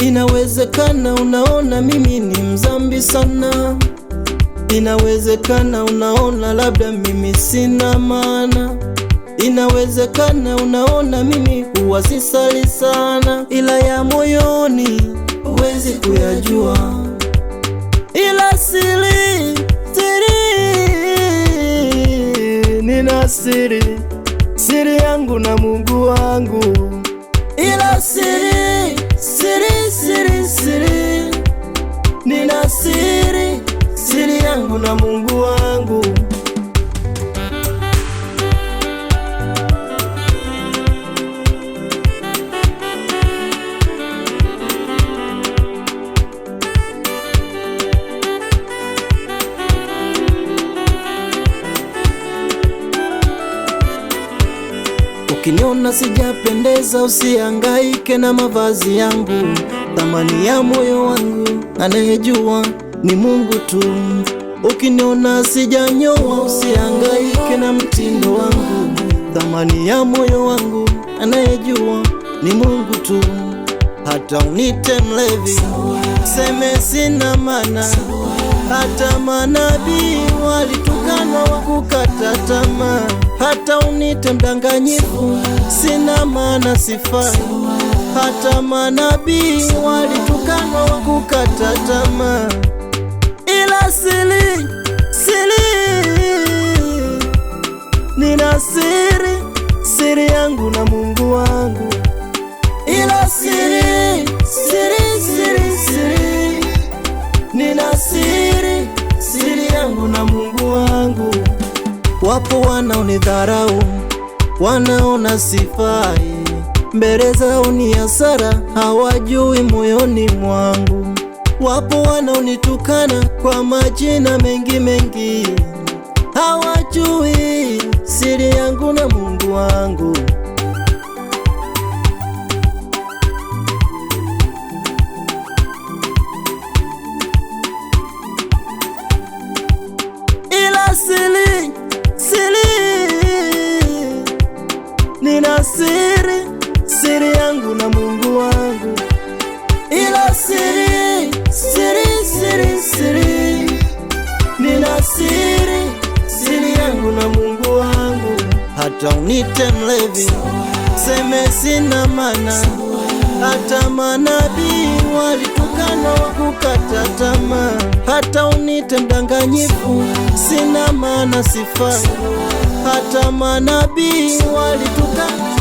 Inawezekana unaona mimi ni mzambi sana, inawezekana unaona labda mimi sina maana, inawezekana unaona mimi huwa sisali sana, ila ya moyoni huwezi kuyajua. Ila siri, nina siri yangu na Mungu wangu. Ila siri, nina siri yangu na Mungu wangu. Ukiniona sijapendeza usihangaike na mavazi yangu, thamani ya moyo wangu anayejua ni Mungu tu. Ukiniona sijanyoa usihangaike na mtindo wangu, thamani ya moyo wangu anayejua ni Mungu tu. Hata unite mlevi, seme sina maana, hata manabii walitukanwa wakukata tamaa. Hata unite mdanganyifu, sina maana sifai, hata manabii walitukanwa wakukata tamaa. Ila siri, nina siri yangu na Mungu wangu. Ila siri, nina siri yangu na Mungu wangu. Wapo wanaonidharau, wanaona sifai, mbele zao ni hasara, hawajui moyoni mwangu. Wapo wanaonitukana kwa majina mengi, hawajui siri yangu na Mungu wangu. Ila siri, nina siri yangu na Mungu wangu. Ila siri, nina siri yangu na Mungu wangu. Hata unite mlevi, seme sina maana, hata manabii walitukana wakukata tamaa. Hata unite mdanganyifu, sina maana sifai, hata manabii walitukana